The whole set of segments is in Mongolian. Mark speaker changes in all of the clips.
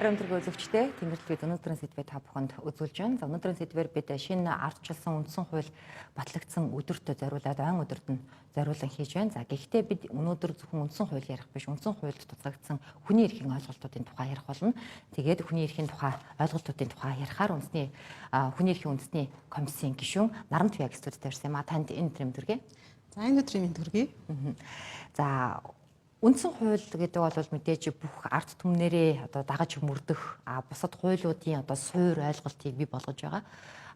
Speaker 1: Баримтаргүй зөвчтэй Тэмдэглэлгүй өнөөдрийн сэдвээ та бүхэнд үзүүлж байна. За өнөөдрийн сэдвээр бид шинэ ардчилсан үндсэн хууль батлагдсан өдөртөө зориулаад ойн өдөрт нь зориулан хийж байна. За гэхдээ бид өнөөдөр зөвхөн үндсэн хууль ярих биш, үндсэн хуульд тусгагдсан хүний эрхийн ойлголтуудын тухай ярих болно. Тэгээд хүний эрхийн тухай ойлголтуудын тухай ярихаар хүний эрхийн үндэсний комиссийн гишүүн Нарамт Вяг студид тавьсан юм а. Танд энэ өдрийн мэндүргээ.
Speaker 2: За энэ өдрийн мэндүргээ.
Speaker 1: За үндсэн хууль гэдэг бол мэдээж бүх ард түмнэрээ дагаж мөрдөх бусад хуулиудын суур ойлголтыг бий болгож байгаа.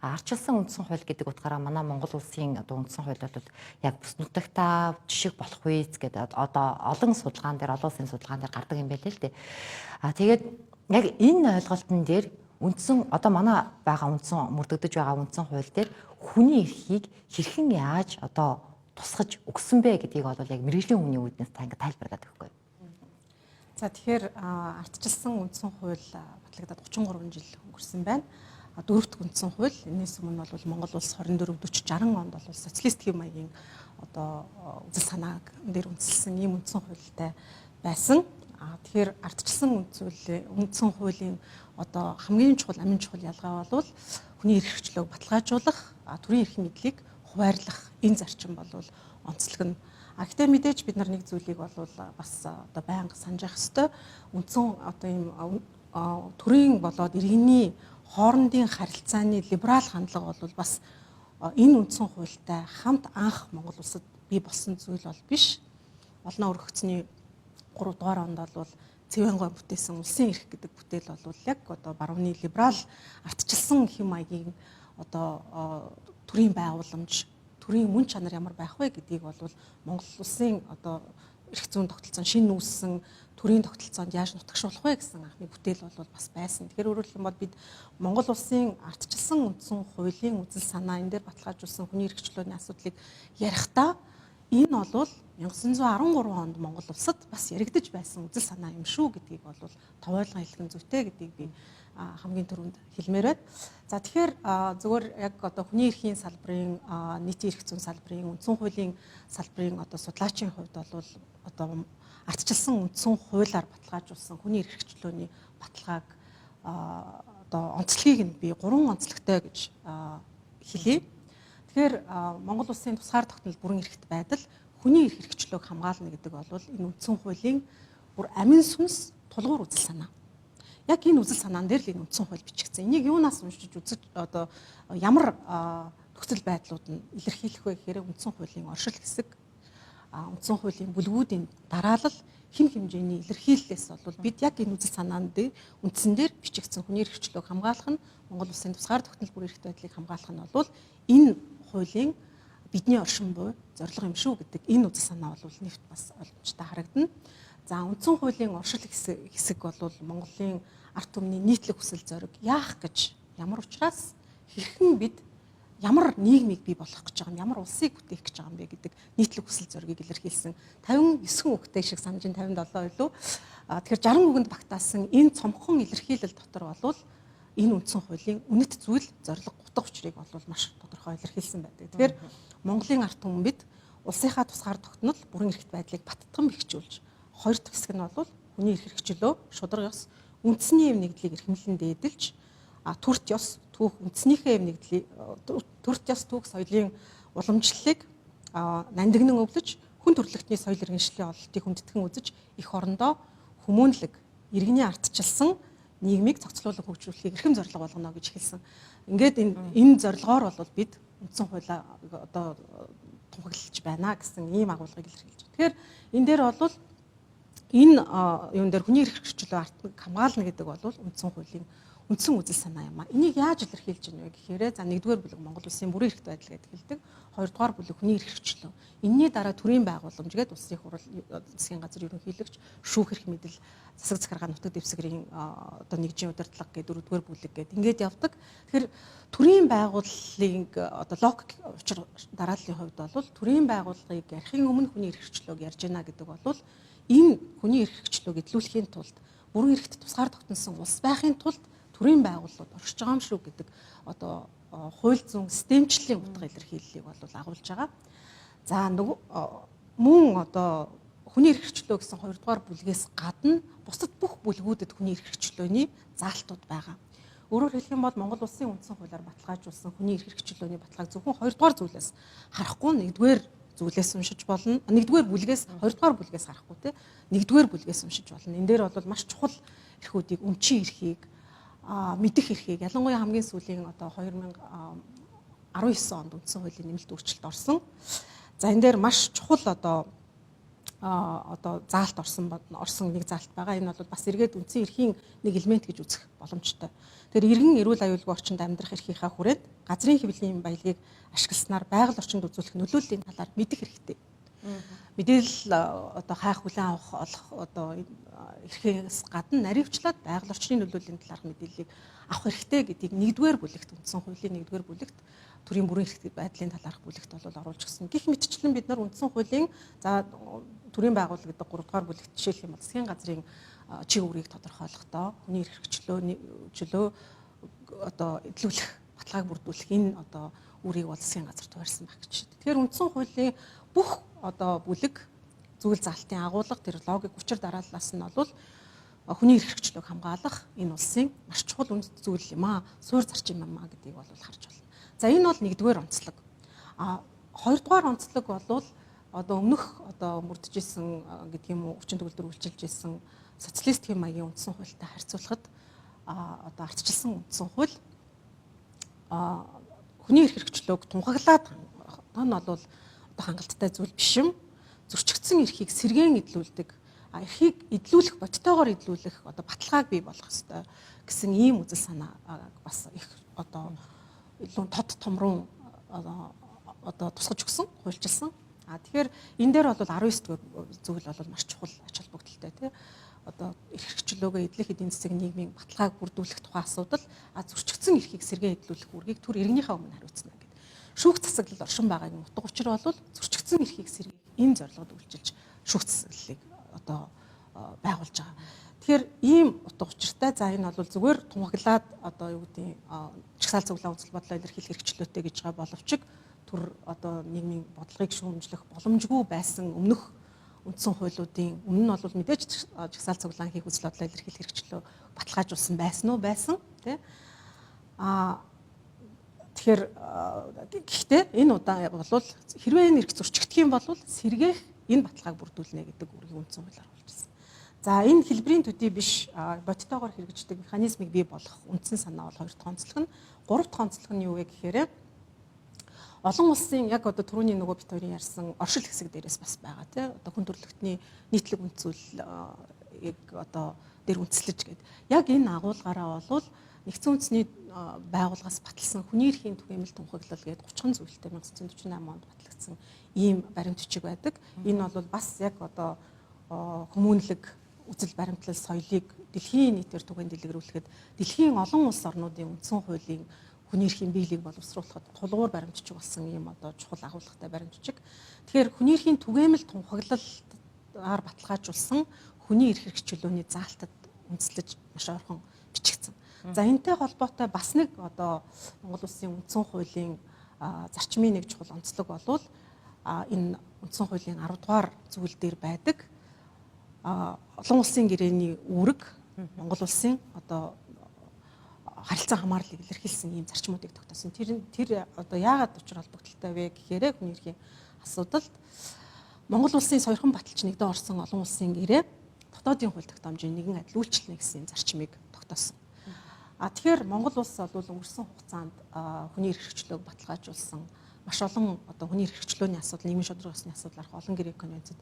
Speaker 1: Ардчилсан үндсэн хууль гэдэг утгаараа манай Монгол улсын үндсэн хуулиудад яг бүс нутагтаа жишг болох үйс гэдэг олон судалгаан дээр, олон улсын судалгаан дээр гардаг юм байна л дээ. Тэгээд яг энэ ойлголтын дээр үндсэн манай байгаа үндсэн мөрдөгдөж байгаа үндсэн хууль дээр хүний эрхийг хэрхэн яаж тусгаж өгсөн бэ гэдгийг бол яг мэргэжлийн хүний үүднээс та ингэ тайлбарлаад өгөхгүй.
Speaker 2: За тэгэхээр ардчилсан үндсэн хууль батлагдаад 33 жил өнгөрсөн байна. Дөрөвт үндсэн хууль энэс өмнө бол Монгол улс 24 40 60 онд бол социалист хэв маягийн үзэл санааг дээр үндэслсэн ийм үндсэн хуультай байсан. Тэгэхээр ардчилсан үндсэн хуулийн хамгийн чухал амин чухал ялгаа бол хүний эрх хэрэгчлөөг баталгаажуулах, төрийн эрх мэдлийг хуваарлах энэ зарчим бол онцлог нь. Гэхдээ мэдээж бид нар нэг зүйлийг бол бас байнга санаж явах ёстой. Үндсэн ийм төрийн болоод иргэний хоорондын харилцааны либерал хандлага бол бас энэ үндсэн хуультай хамт анх Монгол улсад бий болсон зүйл бол биш. Олноо өргөгцний 3 дугаар онд бол Цэвэнгой бүтээсэн улсын эрх гэдэг бүтээл бол яг барууны либерал ардчилсан хэм маягийн төрийн байгууламж, төрийн мөн чанар ямар байх вэ гэдгийг бол Монгол улсын эрх зүйн тогтолцоон шинэ үүссэн төрийн тогтолцоонд яаж нутагшуулах вэ гэсэн анхны бүтээл бол бас байсан. Тэгэхээр өөрөөр хэлбэл бид Монгол улсын ардчилсан үндсэн хуулийн үзэл санаа энэ дээр баталгаажуулсан хүний эрх хэрэгчлөөний асуудлыг ярихдаа энэ бол 1913 онд Монгол улсад бас яригдж байсан үзэл санаа юм шүү гэдгийг бол товойлгон хэлхэн зүйтэй гэдгийг би хамгийн түрүүнд хэлмээр байна. За тэгэхээр зөвхөн яг хүний эрхийн салбарын, нийтийн эрх зүйн салбарын, үндсэн хуулийн салбарын судлаачийн хувьд бол ардчилсан үндсэн хуулиар баталгаажуулсан хүний эрх хэрэгчлөөний баталгааг онцлогийг нь би 3 онцлогтой гэж хэлье. Тэгэхээр Монгол улсын тусгаар тогтнол бүрэн эрхт байдал хүний эрх хэрэгчлөөг хамгаална гэдэг бол энэ үндсэн хуулийн бүр амин сүнс тулгуур үзэл санаа. Яг энэ үзэл санаан дээр л энэ үндсэн хууль бичигдсэн. Энийг юунаас уншиж үзэж ямар нөхцөл байдлууд нь илэрхийлэх вэ гэхээр үндсэн хуулийн оршил хэсэг, үндсэн хуулийн бүлгүүдийн дараалал хэм хэмжээний илэрхийллээс бол бид яг энэ үзэл санаан дээр үндсэн дээр бичигдсэн хүний эрх хэрэгчлөөг хамгаалах нь Монгол улсын тусгаар тогтнол бүрийн эрх байдлыг хамгаалах нь бол энэ хуулийн бидний оршин буй зорилго юм шүү гэдэг энэ үзэл санаа бол нэвт бас ойлгомжтой харагдана. За үндсэн хуулийн оршил хэсэг бол Монголын ард түмний нийтлэг хүсэл зориг яах гэж, ямар учраас хэрхэн бид ямар нийгмийг бий болгох гэж байгаа юм, ямар улсыг бүтээх гэж байгаа юм бэ гэдэг нийтлэг хүсэл зоригийг илэрхийлсэн 59 үгтэй шиг санаж 57 илүү. Тэгэхээр 60 үгэнд багтаасан энэ цомхон илэрхийлэл дотор бол энэ үндсэн хуулийн үнэт зүйл зорилго утга учирыг бол маш тодорхой илэрхийлсэн байдаг. Тэгэхээр Монголын ард түмэн бид улсынхаа тусгаар тогтнол бүрэн эрхт байдлыг баттган бэхжүүлж, хоёр дахь хэсэг нь бол хүний эрх хэрэгчлөө, шударга ёс, үндэсний эв нэгдлийг эрхэмлэн дээдэлж, төрт ёс, түүх үндэснийхээ эв нэгдлийг, төрт ёс, түүх соёлын уламжлалыг нандинан өвлөж, хүн төрөлхтний соёл иргэншлийн ололтыг хүндэтгэн үзэж, их орондоо хүмүүнлэг, иргэний ардчилсан нийгмийг цогцлуулан хөгжүүлэхийг эрхэм зорилго болгоно гэж хэлсэн. Ингээд энэ зорилгоор бол бид үндсэн хуулиа тунхаглаж байна гэсэн ийм агуулгыг илэрхийлж байна. Тэгэхээр энэ дээр бол энэ юун дээр хүний эрх хэрэгчлөө ардтыг хамгаална гэдэг бол үндсэн хуулийн үндсэн үзэл санаа юм а. Энийг яаж илэрхийлж байна вэ гэхээр за нэгдүгээр бүлэг Монгол улсын бүрэн эрхт байдал гэдэг хэлдэг. Хоёрдугаар бүлэг хүний эрх хэрэгчлөө. Энийний дараа төрийн байгууламж гэдэг улсын хурал, засгийн газар ерөнхийлөгч, шүүх эрх мэдэл, засаг захиргаа, нутаг дэвсгэрийн нэгжийн удирдлага гэдэг дөрөвдүгээр бүлэг гэдэг ингээд явдаг. Тэгэхээр төрийн байгууллагын логик учир дарааллын хувьд бол төрийн байгууллагыг ярихын өмнө хүний эрх хэрэгчлөөг ярьж байна гэдэг бол энэ хүний эрх хэрэгчлөөг эдлүүлэхийн тулд бүрэн эрхт тусгаар тогтносон улс байхын тулд төрийн байгууллагууд оршиж байгаа юм шүү гэдэг хууль зүйн системчлэлийн утга илэрхийллийг бол агуулж байгаа. За мөн хүний эрх хэрэгчлөө гэсэн 2 дугаар бүлгээс гадна бусад бүх бүлгүүдэд хүний эрх хэрэгчлөөний заалтууд байгаа. Өөрөөр хэлэх юм бол Монгол Улсын үндсэн хуулиар баталгаажуулсан хүний эрх хэрэгчлөөний баталгааг зөвхөн 2 дугаар зүйлээс харахгүй 1-р зүйлээс уншиж болно. 1-р бүлгээс 2 дугаар бүлгээс харахгүй те 1-р бүлгээс уншиж болно. Энэ дээр бол маш чухал эрхүүдийг өмчийн эрхийг мэдэх эрхийг ялангуяа хамгийн сүүлийн одоо 2019 онд үндсэн хуулийн нэмэлт өөрчлөлт орсон. За энэ дээр маш чухал одоо заалт орсон нэг заалт байгаа. Энэ бол бас эргээд үндсэн эрхийн нэг элемент гэж үзэх боломжтой. Тэгэхээр иргэн эрүүл аюулгүй орчинд амьдрах эрхийнхаа хүрээнд газрын хэвлэлийн баялагийг ашигласнаар байгаль орчинд үзүүлэх нөлөөллийн талаар мэдэх хэрэгтэй. Мэдээлэл одоо хайх хүлээн авах олох одоо эрхээс гадна наривчлаад байгаль орчны нөлөөллийн талаарх мэдээллийг авах хэрэгтэй гэдгийг 1-р бүлэгт үндсэн хуулийн 1-р бүлэгт төрийн бүрэн эрх байдлын талаарх бүлэгт бол оруулж өгсөн. Гэх мэтчлэн бид нар үндсэн хуулийн за төрийн байгууллага гэдэг 3-р бүлэгт жишээлх юм бол засгийн газрын чиг үүргийг тодорхойлохдоо хүний эрх хэрэгчлөө одоо эдлүүлэх баталгааг бүрдүүлэх энэ одоо үүрийг бол засгийн газар туулсан баг гэж. Тэгэхээр үндсэн хуулийн бүх одоо бүлэг зүйл заалтын агуулга тэр логик учир дарааллаас нь бол хүний эрх хэрэгчлөөг хамгаалах энэ улсын маш чухал үнд зүйл юм аа. Суурь зарчим юм аа гэдгийг бол харж байна. За энэ бол 1-р онцлог. 2-дугаар онцлог бол одоо өмнөх одоо мөрдөжсэн гэдэг юм уу өвчин төгөлдөр үйлчилж исэн социалистийн маягийн үндсэн хуультай харьцуулахад одоо ардчилсан үндсэн хууль хүний эрх хэрэгчлөөг тунхаглаад энэ бол одоо хангалттай зүйл биш юм. Зөрчигдсөн эрхийг сэргээн эдлүүлдэг, эрхийг эдлүүлэх, бодтойгоор эдлүүлэх одоо баталгааг бий болгох ёстой гэсэн ийм үзэл санаа бас их одоо илүү тод томрон одоо тусгаж өгсөн, хуульчилсан. Тэгэхээр энэ дээр бол 19 дугаар зүйл бол маш чухал ач холбогдолтой тий. Одоо эрх хэрэгчлөөгөө эдлэх эдийн засгийн нийгмийн баталгааг бүрдүүлэх тухай асуудал зөрчигдсөн эрхийг сэргээн эдлүүлэх үүргийг түр иргэнийхээ өмнө хариуцна гэдэг. Шүүх засаглал оршин байгаагийн утга учир бол зөрчигдсөн эрхийг сэргээх энэ зорилгод үйлчилж шүүх засаглалыг одоо байгуулж байгаа. Тэгэхээр ийм утга учиртай за энэ бол зүгээр тунхаглаад одоо юу гэдэг чагсаал цуглаан үзэл бодлоо илэрхийлэх хэрэгчлөөтэй гэж байгаа боловч түр одоо нийгмийн бодлогыг шүүмжлэх боломжгүй байсан өмнөх үндсэн хуулиудын өмнө нь бол мэдээж чагсаал цуглаан хийх үзэл бодлоо илэрхийлэх хэрэгчлөө баталгаажуулсан байсан уу байсан тий тэгэхээр гэхдээ энэ удаа бол хэрвээ энэ эрх зөрчигдөх юм бол сэргээх энэ баталгааг бүрдүүлнэ гэдэг үүргийг үндсэн хуулиар олжсэн. За энэ хэлбэрийн төдий биш бодтойгоор хэрэгждэг механизмыг бий болгох үндсэн санаа бол 2 дахь онцлог нь 3 дахь онцлог нь юу вэ гэхээр олон улсын яг одоо түрүүний нөгөө бит хоёрын ярьсан оршил хэсэг дээрээс бас байгаа тий одоо хүн төрөлхтний нийтлэг үндсүүлийг одоо дээр үндэслэж гээд яг энэ агуулгаараа бол нэгдсэн үндэсний байгууллагаас баталсан хүний эрхийн түгээмэл тунхаглал гээд 30 зүйлтэй 1948 онд батлагдсан ийм баримт бичиг байдаг. Энэ бол бас яг одоо хүмүүнлэг үзэл баримтлал соёлыг дэлхийн нийтээр түгээн дэлгэрүүлэхэд дэлхийн олон улс орнуудын үндсэн хуулийн хүний эрхийн биелийг боловсруулахад тулгуур баримтчиг болсон юм одоо чухал агуулгатай баримтчиг. Тэгэхээр хүний эрхийн түгээмэл тунхаглалаар баталгаажуулсан хүний эрх хэрэгчлөөний заалтад үндэслэж маш ойрхон бичигдсэн. За энэтэй холбоотой бас нэг одоо Монгол Улсын үндсэн хуулийн зарчмын нэг чухал онцлог болвол энэ үндсэн хуулийн 10 дугаар зүйл дээр байдаг олон улсын гэрээний үүрэг Монгол Улсын одоо харилцан хамаарлыг илэрхийлсэн ийм зарчмуудыг тогтоосон. Тэр одоо яагаад учир холбогдолтой вэ гэхээр хүний эрхийн асуудалд Монгол Улсын соёрхон баталж нэгдэн орсон олон улсын гэрээ дотоодын хууль тогтоомжийн нэгэн адил үйлчлэнэ гэсэн зарчмыг тогтоосон. Тэгэхээр Монгол улс бол өнгөрсөн хугацаанд хүний эрх хэрэгчлөөг баталгаажуулсан маш олон одоо хүний эрх хэрэгчлөөний асуудал, нийгмийн шударга ёсны асуудал арах олон гэрээ конвенцэд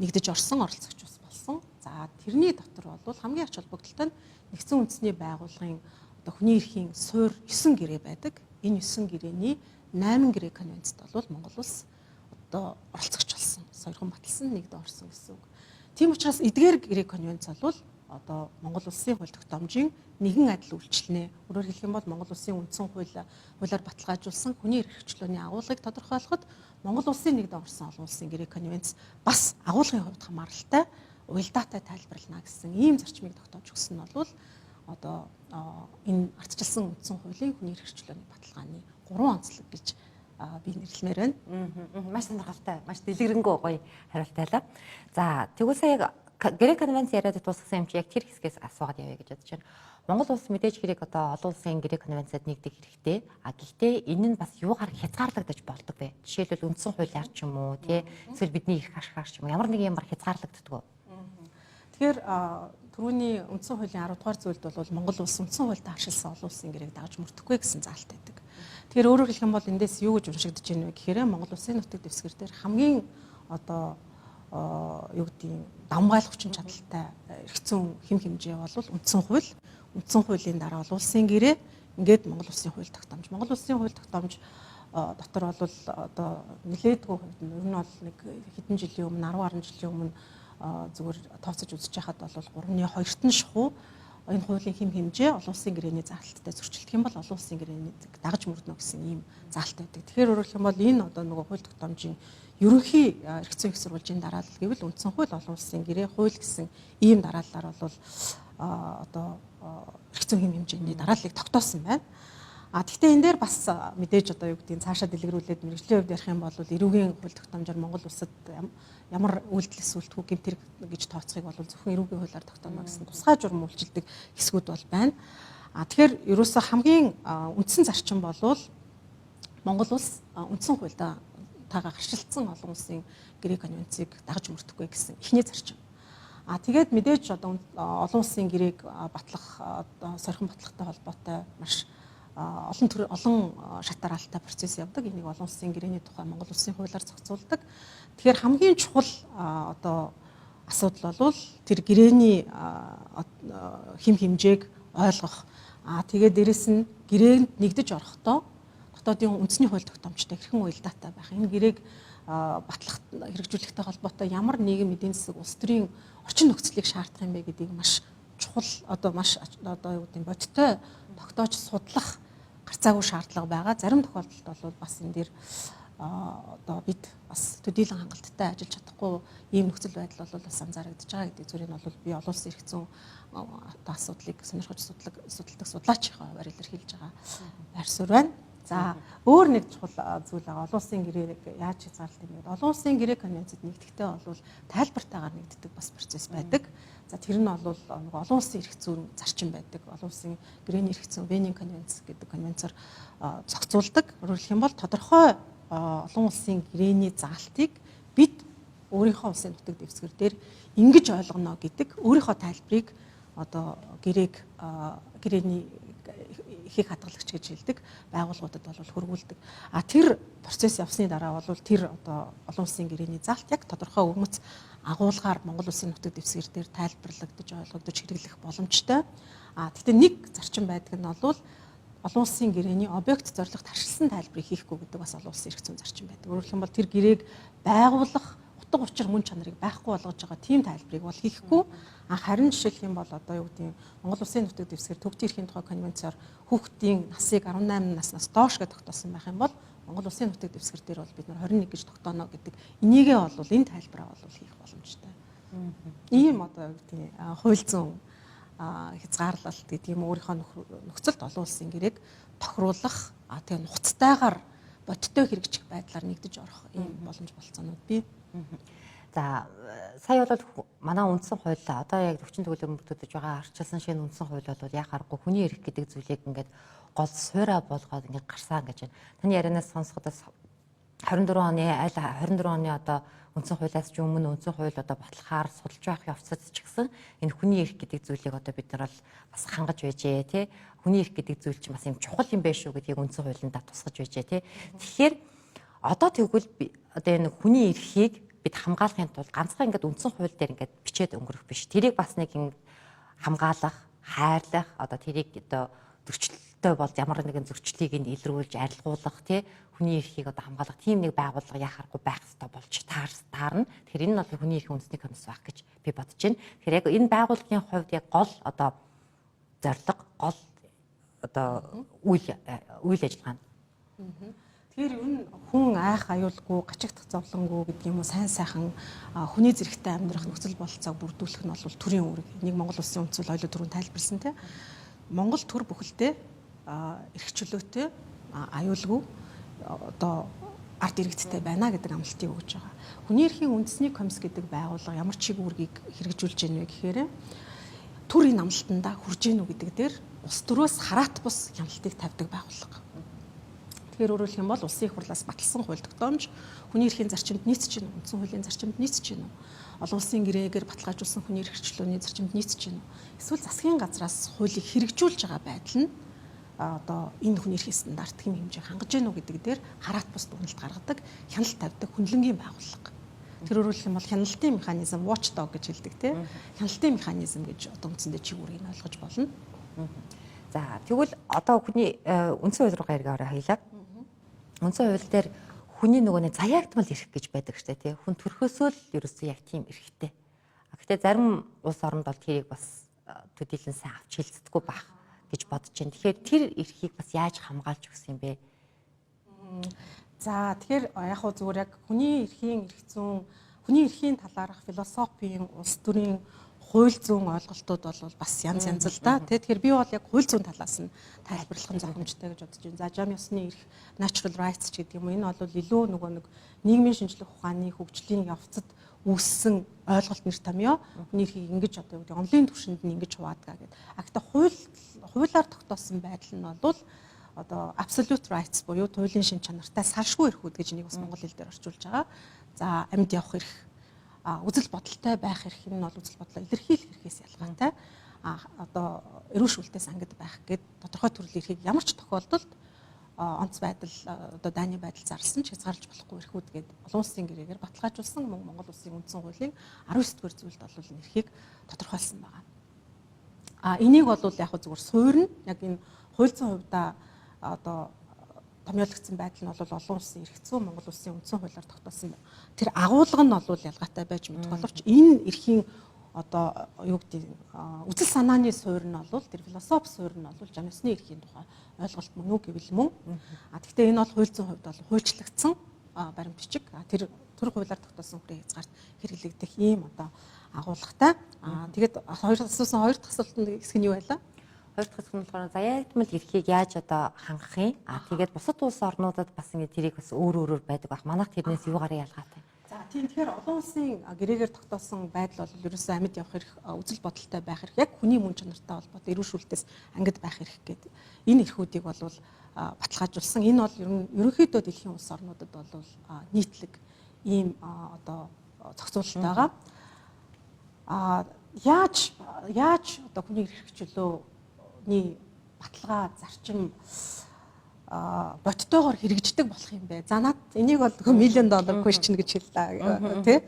Speaker 2: нэгдэж орсон оролцогч ус болсон. За тэрний дотор бол хамгийн ач холбогдолтой нь нэгдсэн үндэсний байгууллагын одоо хүний эрхийн суурь 9 гэрээ байдаг. Энэ 9 гэрээний 8 гэрээ конвенцэд бол Монгол улс одоо оролцогч болсон. Соёрхон баталсан нэгдэн орсон гэсэн үг. Тийм учраас эдгээр гэрээ конвенц бол одоо Монгол улсын хууль тогтоомжийн нэгэн адил үйлчлэнэ. Өөрөөр хэлэх юм бол Монгол улсын үндсэн хуулиар баталгаажуулсан хүний эрх хэрэгчлөөний агуулгыг тодорхойлоход Монгол улсын нэгдэн орсон олон улсын гэрээ конвенц бас агуулгын хувьд хамааралтай уялдаатай тайлбарлана гэсэн ийм зарчмыг тогтоож өгсөн нь бол одоо энэ ардчилсан үндсэн хуулийн хүний эрх хэрэгчлөөний баталгааны 3 онцлог гэж би нэрлэмээр байна.
Speaker 1: Маш сонирхолтой, маш дэлгэрэнгүй гоё хариулт байлаа. За тэгвэл сая яг Грек конвенц яриад дуусгасан юм чи яг тэр хэсгээс асуугаад явъя гэж бодож байна. Монгол улс мэдээж хэрэг одоо олон улсын Грек конвенцад нэгдэх хэрэгтэй. Гэхдээ энэ нь бас юугаар хязгаарлагдаж болдог вэ? Жишээлбэл үндсэн хуулиар ч юм уу, тий? Эсвэл бидний эрх ашгаар ч юм уу ямар нэг юмар хязгаарлагддаг уу?
Speaker 2: Тэгэхээр түрүүний үндсэн хуулийн 10 дугаар зүйлд бол Монгол улс үндсэн хуульд харшилсан олон улсын гэрээг дагаж мөрдөхгүй гэсэн заалт байдаг. Тэгэхээр өөрөөр хэлэх юм бол эндээс юу гэж уншигдэж байна вэ гэхээр Монгол улсын нутаг дэвсгэр дээр хамгийн одоо юу гэдгийг давмгайлах хүчин чадалтай эрх зүйн хэм хэмжээ бол үндсэн хууль. Үндсэн хуулийн дараа бол улсын гэрээ ингээд Монгол улсын хууль тогтоомж. Монгол улсын хууль тогтоомж дотор бол одоо нэлээдгүй хувьд нь ер нь бол нэг хэдэн жилийн өмнө 10 гаруй жилийн өмнө зүгээр тооцож үзэж байхад бол 3.2-т нь шахуу энэ хуулийн хэм хэмжээ олон улсын гэрээний заалттай зөрчилдөх юм бол олон улсын гэрээний дагаж мөрднө гэсэн ийм заалт байдаг. Тэгэхээр өөрөөр хэлэх юм бол энэ одоо нөгөө хууль тогтоомжийн ерөнхий эрх зүйн их сурвалжийн дараалал гэвэл үндсэн хууль олон улсын гэрээ хууль гэсэн ийм дараалалаар бол одоо эрх зүйн хэм хэмжээний дарааллыг тогтоосон байна. Гэхдээ энэ дээр бас мэдээж одоо юу гэдгийг цаашаа дэлгэрүүлээд мэрэгжлийн хувьд ярих юм бол эрүүгийн хууль тогтоомжоор Монгол улсад ямар үйлдэл эсвэл гэмтэр гэж тооцохыг бол зөвхөн эрүүгийн хуулиар тогтооно гэсэн тусгай журам үйлчилдэг хэсгүүд бол байна. Тэгэхээр ерөөсөө хамгийн үндсэн зарчим бол Монгол улс үндсэн хуульдаа таага харшилсан олон улсын гэрээ конвенцийг дагаж мөрдөхгүй гэсэн эхний зарчим. Тэгээд мэдээж одоо олон улсын гэрээг батлах сорхон батлагтай холбоотой маш олон шатараалтай процесс явдаг. Энийг олон улсын гэрээний тухай Монгол улсын хуулиар зохицуулдаг. Тэгэхээр хамгийн чухал одоо асуудал бол тэр гэрээний хэм хэмжээг ойлгох. Тэгээд дээрэс нь гэрээнд нэгдэж орохдоо дотоодын үндэсний хууль тогтоомжтой хэрхэн уялдаатай байх. Энэ гэрээг батлах хэрэгжүүлэхтэй холбоотой ямар нийгэм эдийн засаг улс төрийн орчин нөхцөлийг шаардах юм бэ гэдгийг маш чухал одоо маш одоо юу гэдэг нь бодиттой тогтоож судлах гарцаагүй шаардлага байгаа. Зарим тохиолдолд бол бас энэ дээр одоо бид бас төдийлөн хангалттай ажиллаж чадахгүй ийм нөхцөл байдал бол бас анзаарэгдэж байгаа гэдэг зүйлийг бол би олон улсын эрх зүйн асуудлыг сонирхож судалдаг судлаачийн хувьар илэрхийлж байгаа байр суурь байна. За өөр нэг чухал зүйл байгаа. Олон улсын гэрээг яаж хязгаарлалт юм бэ? Олон улсын гэрээ конвенцэд нэгдэхдээ бол тайлбартаагаар нэгддэг бас процесс байдаг. За тэр нь бол олон улсын эрх зүйн зарчим байдаг. Олон улсын гэрээний эрх зүйн Венийн конвенц гэдэг конвенцаар зохицуулдаг. Өөрөөр хэлэх юм бол тодорхой олон улсын гэрээний заалтыг бид өөрийнхөө улсын нутаг дэвсгэр дээр ингэж ойлгоно гэдэг өөрийнхөө тайлбарыг одоо гэрээний ихийг хадгалагч гэж хэлдэг байгууллагуудад бол хөрвүүлдэг. Тэр процесс явсны дараа бол тэр одоо олон улсын гэрээний заалт яг тодорхой өгмөц агуулгаар Монгол улсын нутаг дэвсгэр дээр тайлбарлагдаж ойлгогдож хэрэглэх боломжтой. Гэхдээ нэг зарчим байдаг нь бол олон улсын гэрээний объект зорилгот харшилсан тайлбарыг хийхгүй гэдэг бас олон улсын эрх зүйн зарчим байдаг. Өөрөөр хэлбэл тэр гэрээг байгуулах утга учир мөн чанарыг байхгүй болгож байгаа тийм тайлбарыг бол хийхгүй. Харин жишээлх юм бол одоо юу гэдэг нь Монгол улсын нутаг дэвсгэр төвчийн эрхийн тухай конвенцоор хүүхдийн насыг 18 наснаас доош гэж тогтоосон байх юм бол Монгол улсын нутаг дэвсгэр дээр бол бид нар 21 гэж тогтооно гэдэг энийгээ бол энэ тайлбараа бол хийх боломжтой. Ийм одоо юу гэдэг нь хууль зүйн хязгаарлалт гэдэг юм өөрийнхөө нөхцөлд олон улсын гэрээг тохируулах тэгээ нухацтайгаар бодиттой хэрэгжих байдлаар нэгдэж орох ийм боломж болцоонууд бий.
Speaker 1: За сая бол манай үндсэн хууль одоо яг өвчин төгөлөөр мөрдөж байгаа арчилсан шинэ үндсэн хууль бол яг харахгүй хүний эрх гэдэг зүйлийг ингээд гол суурай болгоод ингээд гарсан гэж байна. Таны ярианаас сонсохдоо 24 оны аль 24 оны одоо үндсэн хуулиас ч өмнө үндсэн хууль одоо батлахаар судалж байх явцад ч гэсэн энэ хүний эрх гэдэг зүйлийг одоо бид нар бол бас хангаж байжээ тий. Хүний эрх гэдэг зүйл чинь бас юм чухал юм байна шүү гэдгийг үндсэн хуулиндаа тусгаж байжээ тий. Тэгэхээр одоо тэгвэл одоо энэ хүний эрхийг бид хамгаалахын тулд ганцхан ингээд үндсэн хууль дээр ингээд бичээд өнгөрөх биш. Тэрийг бас нэг хамгаалах, хайрлах, одоо тэрийг одоо зөрчилтөй бол ямар нэгэн зөрчлийг нь илрүүлж арилгуулах тий хүний эрхийг одоо хамгаалах тийм нэг байгууллага яхахгүй байх хэрэгтэй болж таарна. Тэгэхээр энэ нь бол хүний эрхийн үндэсний комисс байх гэж би бодож байна. Тэгэхээр яг энэ байгууллагын хувьд яг гол одоо зорилго, гол одоо үйл ажиллагаа нь.
Speaker 2: Тэгэхээр ер нь хүн айх аюулгүй, гачигдах зовлонгүй гэдэг юм уу сайн сайхан хүний зэрэгтэй амьдрах нөхцөл бололцоог бүрдүүлэх нь бол төрийн үүрэг. Энийг Монгол Улсын үндэслэл хоёулаа түрүүн тайлбарласан тийм. Монгол төр бүхэлдээ эрх чөлөөтэй, аюулгүй одоо ард иргэдтэй байна гэдэг амлалтыг өгж байгаа. Хүний эрхийн үндэсний комисс гэдэг байгууллага ямар чиг үүргийг хэрэгжүүлж байна вэ гэхээр түр энэ амлалтандаа хүрж гэнэ үү гэдэг дээр улс төрөөс хараат бус хяналтыг тавьдаг байгууллага. Тэгэхээр өөрөлдөх юм бол улсын их хурлаас баталсан хууль тогтоомж хүний эрхийн зарчимд нийцэж гэнэ үү? Үндсэн хуулийн зарчимд нийцэж гэнэ үү? Олон улсын гэрээгээр баталгаажуулсан хүний эрх хэрэгчлөөний зарчимд нийцэж гэнэ үү? Эсвэл засгийн газраас хуулийг хэрэгжүүлж байгаа байдал нь одоо энэ хүний эрхийн стандарт хэм хэмжээг хангаж гэнэ үү гэдэг дээр хараат бус дүгнэлт гаргадаг, хяналт тавьдаг хүнлэнгийн байгууллага. Тэр өөрөлдөх юм бол хяналтын механизм watchdog гэж хэлдэг тийм. Хяналтын механизм гэж одоо үндсэндээ чиг үүргийг ойлгож болно.
Speaker 1: За тэгвэл одоо хүний үндсэн хууль руу гаргаа хаялаа. Үндсэн хууль дээр хүний нөгөө нэг заяагдмал эрх гэж байдаг штэ тий. Хүн төрхөөсөө л ерөөсөө яг тийм эрхтэй. Гэхдээ зарим улс оронд бол тэрийг бас төдийлөн сайн авч хэлцдэггүй байх гэж бодож байна. Тэгэхээр тэр эрхийг бас яаж хамгаалж өгсөн юм бэ?
Speaker 2: За тэгэхээр яг хөө зүгээр яг хүний эрхийн талаарх философийн улс төрийн хууль зүйн ойлголтууд бол бас янз янз л да. Тэгэхээр би бол яг хууль зүйн талаас нь тайлбарлах нь зохимжтой гэж бодож байна. За жам ёсны эрх, natural rights гэдэг юм. Энэ бол илүү нөгөө нэг нийгмийн шинжлэх ухааны хөгжлийн явцад үүссэн ойлголт нэр томьёо. Хүний эрхийг ингэж одоо юу гэдэг онлын түвшинд нь ингэж хуваадаг гэдэг. Гэхдээ хуулиар тогтоосон байдал нь бол одоо absolute rights буюу туйлын шин чанартай салшгүй эрхүүд гэж нэг бас монгол хэл дээр орчуулж байгаа. За амьд явах эрх, үзэл бодолтой байх эрх нь бол үзэл бодлоо илэрхийлэх эрхээс ялгаатай. Одоо эрүүл шүүлтээс ангид байх гэд тодорхой төрлийн эрхийг ямар ч тохиолдолд онц байдал одоо дайны байдал зарласан ч хязгаарлаж болохгүй эрхүүд гээд олон улсын гэрээгээр баталгаажуулсан Монгол улсын үндсэн хуулийн 19-р зүйлд бол энэ эрхийг тодорхойлсон байгаа. Энийг бол яг зүгээр суурь нь яг энэ хууль зүйн хувьдаа одоо томьёологдсон байдал нь бол олон улсын эрх зүйн Монгол улсын үндсэн хуулиар тогтоосон байна. Тэр агуулга нь бол ялгаатай байж мэдэх боловч энэ эрхийн одоо юу гэдэг үзэл санааны суурь нь бол тэр философи суурь нь бол жамсны эрхийн тухай ойлголт мөн үү гэвэл мөн. Гэхдээ энэ бол хууль зүйн хувьд бол хуульчлагдсан баримт бичиг. Тэр хуулиар тогтоосон хүрээ хязгаарт хэрэглэгдэх ийм одоо агуулгатай. Тэгээд хоёр дахь асуултанд хэсэг нь юу байлаа?
Speaker 1: Хоёр дахь хэсэг нь болохоор заяагдмал эрхийг яаж одоо хангах юм? Тэгээд бусад улс орнуудад бас ингэ тэрийг бас өөр өөрөөр байдаг байх. Манайх тэрнээс юу гараа ялгаатай?
Speaker 2: За тийм тэгэхээр олон улсын гэрээгээр тогтоосон байдал бол ерөөсөө амьд явах эрх, үзэл бодолтой байх эрх, яг хүний мөн чанартай холбоотой эрүүл шүүлтээс ангид байх эрх гэдэг энэ эрхүүдийг бол баталгаажуулсан. Энэ бол ерөнхийдөө дэлхийн улс орнуудад бол нийтлэг ийм одоо зохицуулалт байгаа. Яаж одоо хүний эрх чөлөөний баталгаа зарчим бодтойгоор хэрэгждэг болох юм бэ? За над энийг бол $1 million question гэж хэллээ тий.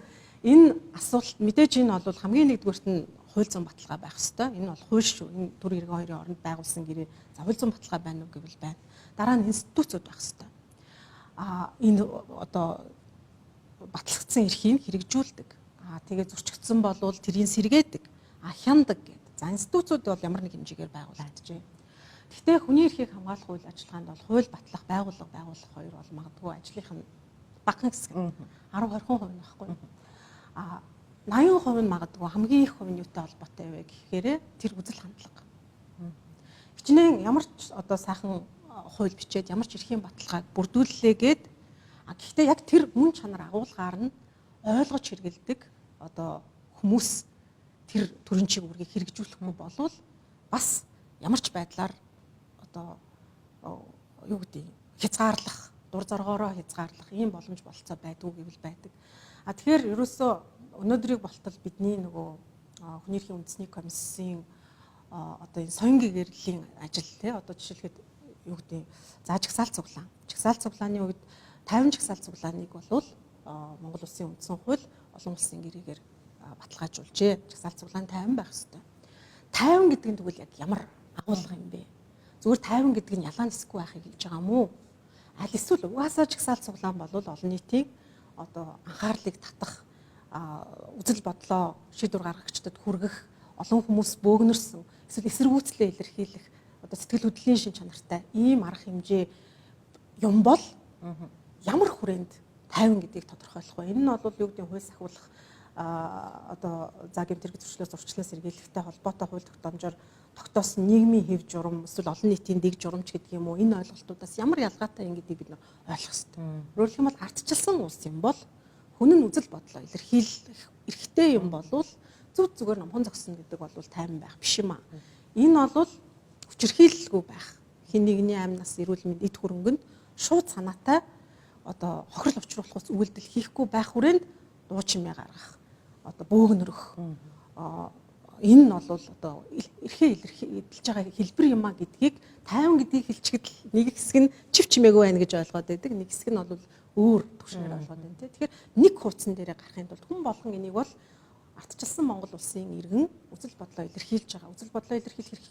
Speaker 2: Энэ асуулт мэдээж энэ бол хамгийн нэгдүгürt нь хууль зүйн баталгаа байх ёстой. Энэ бол хууль шүү. Энэ төр иргэн хоёрын оронд байгуулсан гэрээ за хууль зүйн баталгаа байна уу гэвэл байна. Дараа нь институцүүд байх ёстой. Энэ одоо батлагдсан эрхийг хэрэгжүүлдэг. Тэгээ зөрчигдсөн болвол тэрийг сэргээдэг. Хяндаг гэдэг. За институцүүд бол ямар нэг хэмжээгээр байгуулагдаж байна. Гэхдээ хүний эрхийг хамгаалах үйл ажиллагаанд бол хууль батлах байгууллага хоёр бол магадгүй ажлынх нь багахан хэсэг 10-20% нь байхгүй. 80% нь магадгүй хамгийн их хувь нь юутай холбоотой вэ гэхээр тэр үзэл хандлага. Хичнээн ямар ч одоо сайхан хууль бичээд ямар ч эрхийн баталгааг бүрдүүллээ гээд гэхдээ яг тэр мөн чанар агуулгаар нь ойлгож хэрэгэлдэг одоо хүмүүс тэр төрийн чиг үүргийг хэрэгжүүлэхгүй болвол бас ямар ч байдлаар одоо юу гэдэг хязгаарлах, дур зоргоороо хязгаарлах ийм боломж болцоо байдгүй гэвэл байдаг. Тэгэхээр ерөөсөө өнөөдрийг болтол бидний нөгөө хүний эрхийн үндэсний комиссийн одоо энэ соён гэгэрлийн ажил тий одоо жишээлхэд юу гэдэг за жагсаал цуглаан. Жагсаал цуглааны үед 50 жагсаал цуглааныг бол Монгол улсын үндсэн хууль олон улсын гэрээгээр баталгаажуулжээ. Жагсаал цуглаан 50 байх ёстой. 50 гэдэг нь тэгвэл яг ямар агуулга юм бэ? Зүгээр 50 гэдэг нь ялаа нисэхгүй байхыг хэлж байгаа мó? Аль эсвэл угаасаа жагсаал цуглаан бол олон нийтийн одоо анхаарлыг татах үзэл бодлоо шийдвэр гаргагчдад хүргэх олон хүмүүс бөөгнөрсөн эсвэл эсэргүүцлээ илэрхийлэх одоо сэтгэл хөдлөлийн шин чанартай ийм арга хэмжээ юм бол ямар хүрээнд 50 гэдгийг тодорхойлох вэ? Энэ нь бол юу гэдэг хууль сахиулах одоо за гэмтэрэг зөрчлөөс урьдчилан сэргийлэхтэй холбоотой хууль тогтоомжоор тогтоосон нийгмийн хэв журам эсвэл олон нийтийн дэг журамч гэдэг юм уу энэ ойлголтуудаас ямар ялгаатай юм гэдгийг бид нар ойлгох хэрэгтэй. Өөрөөр хэлбэл ардчилсан улс юм бол хүн нь үзэл бодлоо илэрхийлэх эрхтэй юм болвол зүг зүгээр номхон зогсно гэдэг бол тайван байх биш юм аа. Энэ бол хүчирхийлэлгүй байх. Хин нэгний амнаас эрүүл мэнд эд хөрөнгөнд шууд санаатай одоо хохирол учруулахаас үйлдэл хийхгүй байх хүрээнд дуу чимээ гаргах. Одоо бөөгнөрөх. Энэ нь бол одоо эрхээ илэрхийлж байгаа хэлбэр юм а гэдгийг тайван гэдгийг хэлчихэд нэг хэсэг нь чив чимээгүй байна гэж ойлгоод байдаг. Нэг хэсэг нь бол өөр төвшнөр болгоод байна тийм. Тэгэхээр нэг хуудсан дээрээ гарахын тулд хүн болгон энийг бол ардчилсан Монгол улсын иргэн үзэл бодлоо илэрхийлж байгаа. Үзэл бодлоо илэрхийлэх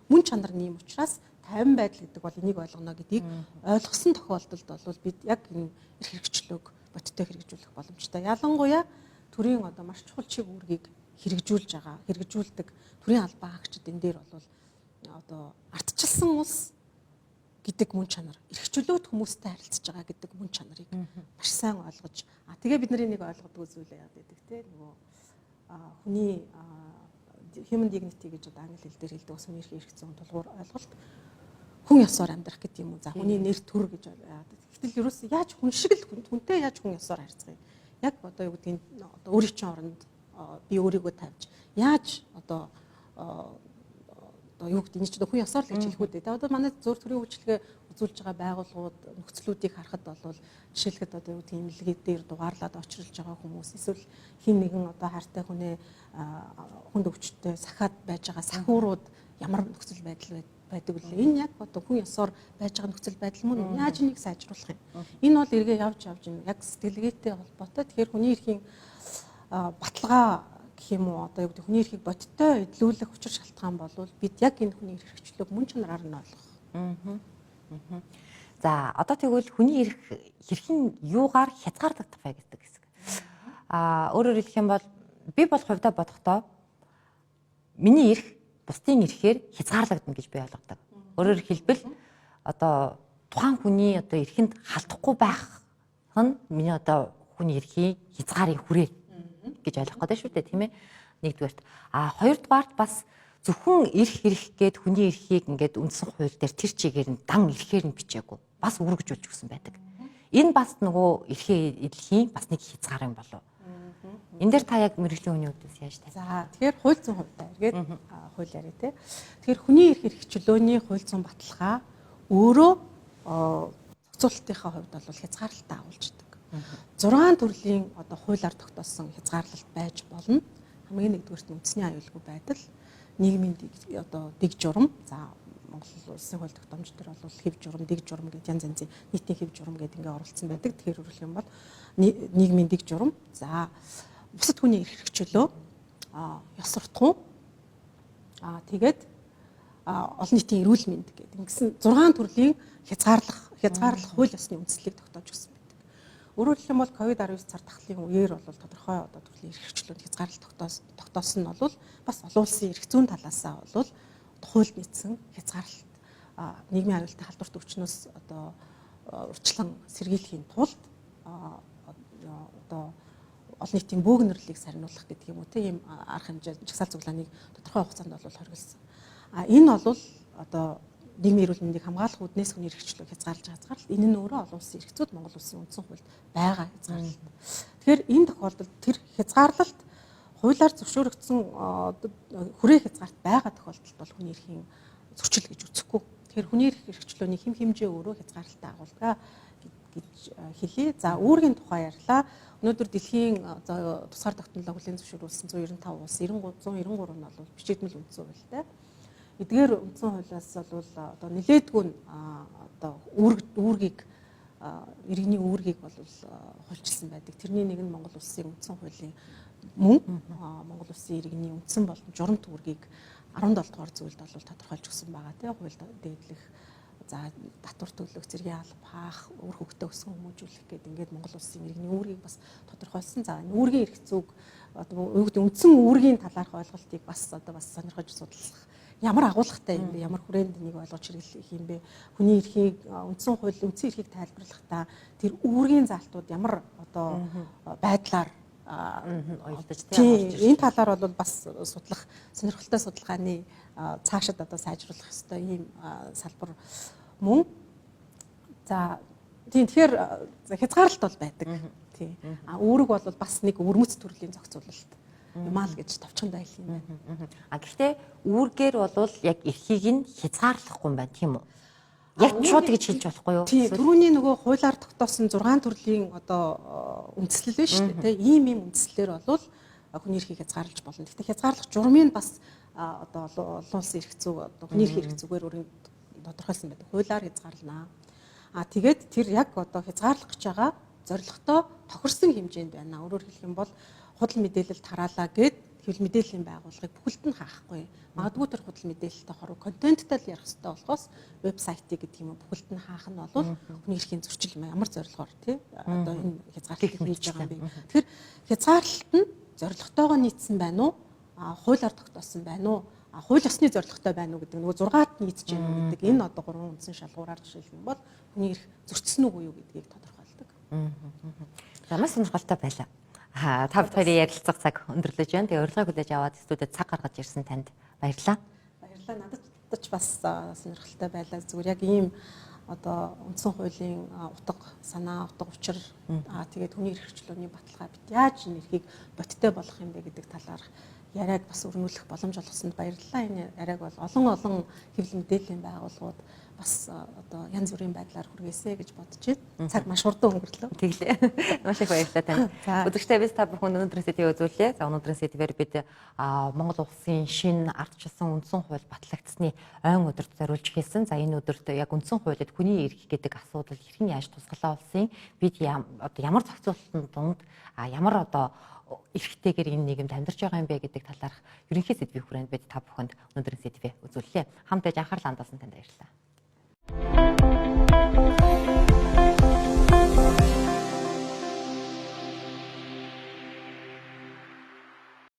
Speaker 2: мөн чанар нэм учраас тайван байдал гэдэг бол энийг ойлгоно гэдгийг ойлгосон тохиолдолд бол бид яг энэ эрх хэрэгчлөөг бодиттой хэрэгжүүлэх боломжтой. Ялангуяа төрийн одоо маш чухал чиг үүргийг хэрэгжүүлдэг төрийн албан хаагчид энэ дээр бол одоо ардчилсан улс гэдэг мөн чанар эрх чөлөөт хүмүүстэй харилцаж байгаа гэдэг мөн чанарыг маш сайн ойлгож тэгээ бид нарыг нэг ойлгодог зүйлээ яагаад гэдэг те нөгөө хүний human dignity гэж одоо англи хэл дээр хэлдэг бас хүний эрх зүйн тулгуур ойлголт хүн ёсоор амьдрах гэдэг юм уу за хүний нэр төр гэж яагаад гэтэл ерөөс яаж хүн шиг л хүнтэй яаж хүн ёсоор харьцах юм яг одоо юу гэдгийг одоо өөрийн чинь оронд би өөрийгөө тавьж яаж одоо юу гэдэг энэ ч одоо хүн ёсоор л гэж хэлэх үү. Тэгээ одоо манай зөөр төрийн үйлчлэгээ үзүүлж байгаа байгууллагууд нөхцлүүдийг харахад бол жишээлхэд одоо юу гэдэг имлэгээ дээр дугаарлаад очролж байгаа хүмүүс эсвэл хин нэгэн одоо хайртай хүнээ хүнд өвчтөй сахаад байж байгаа сахиурууд ямар нөхцөл байдал байдаг вэ? Энэ яг одоо хүн ёсоор байж байгаа нөхцөл байдал мөн яаж энийг сайжруулах юм? Энэ бол эргээ явж яг сэтгэлгээтэй холбоотой. Тэгэхээр хүний эрхийн баталгаа гэх юм уу одоо юу гэдэг хүний эрхийг бодиттой эдлүүлэх учир шалтгаан болвол бид яг энэ хүний эрх хэрэгчлөөг мөн чанараар нь ойлгох.
Speaker 1: За одоо тэгвэл хүний эрхийн юугаар хязгаарлагдах вэ гэдэг хэсэг. Өөрөөр хэлэх юм бол би бол хувьдаа бодохдоо миний эрх бусдын эрхээр хязгаарлагдана гэж би ойлгодог. Өөрөөр хэлбэл одоо тухайн хүний одоо эрхэнд халдахгүй байх нь миний одоо хүний эрхийн хязгаарын хүрээ гэж ойлгох гэдэг шүү дээ тийм ээ. Нэгдүгээрт хоёрдугаарт бас зөвхөн эрх гэд хүний эрхийг ингээд үндсэн хууль дээр тэр чигээр нь дан эрхээр нь бичээгүй бас үргэлжүүлж өгсөн байдаг. Энэ бас нөгөө эрхээ эдлэхийн бас нэг хязгаар юм болов. Энэ дээр та яг мэрэгжлийн хүний үдээс яаж тань?
Speaker 2: За тэгэхээр хууль зүйн хувьдаа эргээд хууль яриа тий. Тэгэхээр хүний эрх хэрэгчлөөний хууль зүйн баталгаа өөрөө зохицуулалтынхаа хувьд бол хязгаарлалтаа агуулждаг. 6 төрлийн одоо хуулиар тогтоосон хязгаарлалт байж болно. Хамгийн нэгдүгээрт нь үндэсний аюулгүй байдал, нийгмийн одоо дэг журам. За Монгол улсын хууль тогтоомж дээр бол хэв журам, дэг журам гэдэг янз янзын нийтийн хэв журам гэдэг ингээ оролцсон байдаг. Тэгэхээр өөрөлдөх юм бол нийгмийн дэг журам. За бусад хүний эрх хэрэгчлөө, ёс суртахуун. Тэгээд олон нийтийн эрүүл мэнд гэдэг ингэсэн 6 төрлийн хязгаарлах хууль ёсны үндслийг тогтоож өгсөн. Өөрөөр хэлэх юм бол COVID-19 цар тахлын үеэр бол тодорхой одоо төрлийн эрх хэрэгчлөөнд хязгаарлалт тогтоосон нь бол бас олон улсын эрх зүйн талаасаа бол хуульд нийцсэн хязгаарлалт нийгмийн аюултай халдварт өвчнөөс одоо урьдчилан сэргийлэхийн тулд одоо олон нийтийн бөөгнөрлийг сарниулах гэдэг юм уу тийм арга хэмжээ жагсаал цуглааныг тодорхой хугацаанд бол хориглосон. Энэ бол одоо нийгмийн эрүүл мэндийг хамгаалах үднээс хүний эрх хэрэгчлөөг хязгаарлаж байгаа хязгаарлалт. Энэ нь өөрөө олон улсын эрх зүйд Монгол улсын үндсэн хуульд байгаа хязгаарлалт. Тэгэхээр энэ тохиолдолд тэр хязгаарлалт хуулиар зөвшөөрөгдсөн хүрээ хязгаарт байгаа тохиолдолд бол хүний эрхийн зөрчил гэж үзэхгүй. Тэгэхээр хүний эрх хэрэгчлөөний хэм хэмжээ өөрөө хязгаарлалтаа агуулдаг гэж хэлье. За үүргийн тухай ярьлаа. Өнөөдөр дэлхийн тусгаар тогтнолоо хүлээн зөвшөөрүүлсэн 195 улс 193 нь бол бичигдмэл үндсэн хуультай. Эдгээр үндсэн хуулиас бол одоо нэлээдгүй одоо үүргийг иргэний үүргийг бол хуульчилсан байдаг. Тэрний нэг нь Монгол улсын үндсэн хуулийн мөн Монгол улсын иргэний үндсэн болон журамт үүргийг 17 дугаар зүйлд бол тодорхойлж өгсөн байгаа тийм хуульд дээдлэх за татвар төлөх, зэргийн алба хаах, үр хөвгтөө өсгөн хүмүүжүүлэх гэдэг ингээд Монгол улсын иргэний үүргийг бас тодорхойлсон. За энэ үүргийн эрх зүйг одоо юу гэдэг үндсэн үүргийн талаарх ойлголтыг бас одоо бас сонирхож судлах ямар агуулгатай юм бэ? Ямар хүрээнд энийг ойлгож хэрэглэх юм бэ? Хүний эрхийг үндсэн хууль үндсэн эрхийг тайлбарлахдаа тэр үүргийн залтууд ямар одоо байдлаар
Speaker 1: Уялдаж
Speaker 2: тийм энэ талаар бол бас судлах сонирхолтой судалгааны цаашид одоо сайжруулах ёстой ийм салбар мөн. За тийм тэгэхээр хязгаарлалт бол байдаг. Тийм. Үүрэг бол бас нэг өрмөц төрлийн зохицуулалт юм аа л гэж товчхондоо хэлэх юм байна.
Speaker 1: Гэхдээ үүргээр бол яг эрхийг нь хязгаарлахгүй юм байна тийм үү? Яг шууд гэж хэлж болохгүй юу?
Speaker 2: Тийм. Түрүүний нөгөө хуулиар тогтоосон 6 төрлийн одоо үндслэл байна шүү дээ. Ийм үндслэлээр бол хүний эрхийг хязгаарлаж болно. Гэхдээ хязгаарлах журмыг бас одоо олон улсын эрх зүй одоо хүний эрх зүгээр өөрийн тодорхойлсон байдаг. Хуулиар хязгаарлана. Тэгээд тэр яг одоо хязгаарлах гэж байгаа зорилготой тохирсон хэмжээнд байна. Өөрөөр хэлэх юм бол худал мэдээлэл тараалаа гэд хэвлэл мэдээллийн байгууллагыг бүхэлд нь хаахгүй. Магадгүй тэр худал мэдээлэлтэй хоруу контенттай л ярих хэрэгтэй болохоос вебсайтыг гэдэг юм бүхэлд нь хаах нь бол хүний эрхийн зөрчил юм ямар зорилгоор тий одоо энэ хязгаарлалт хийж байгаа юм бэ. Тэгэхээр хязгаарлалт нь зорилготойгоо нийцсэн байна уу? Хуулиар тогтоосон байна уу? Хууль ёсны зорилготой байна уу гэдэг нөгөө 6-ад нийцж байна уу гэдэг энэ одоо 3 үндсэн шалгуураар жишээлбэл бол хүний эрх зөрчсөн үгүй юу гэдгийг тодорхойлдог.
Speaker 1: За маш сонирхолтой байлаа. Та бүхэн ярилцах цаг өндөрлөж байна. Тэгээ урилгыг хүлээж аваад студид цаг гаргаж ирсэн танд баярлалаа.
Speaker 2: Баярлалаа. Надад ч бас сонирхолтой байлаа. Зүгээр яг ийм одоо үндсэн хуулийн утга санаа, утга учир тэгээд хүний эрх хэрэгчлөөний баталгаа бит яаж энэ эрхийг бодиттой болгох юм бэ гэдэг талаар яриаг бас өрнүүлэх боломж олгосонд баярлалаа. Энэ яриаг бол олон хэвлэл мэдээллийн байгууллагууд бас одоо янз бүрийн байдлаар хүргээсэй гэж бодож байна. Цаг маш хурдан өнгөрлөө.
Speaker 1: Тэглээ. Маш их баярлалаа танд. Өдөртөө бид та бүхэн өнөөдрийн сэдвийг үзүүлээ. За өнөөдрийн сэдвээр бид Монгол улсын шинэ ардчилсан үндсэн хууль батлагдсны ойн өдөрт зориулж хэлсэн. За энэ өдөрт яг үндсэн хуулиуд хүний эрх гэдэг асуудал хэрхэн яаж тусгалаа болсон бид одоо ямар зохицуулалтын дунд ямар одоо эрхтэйгээр энэ нийгэмд амьдарч байгаа юм бэ гэдэг талаарх ерөнхий сэдвийн хүрээнд бид та бүхэнд өнөөдрийн сэдвээ үзүүллээ. Хамт байж анхаарал хандуулсан танд баярлалаа.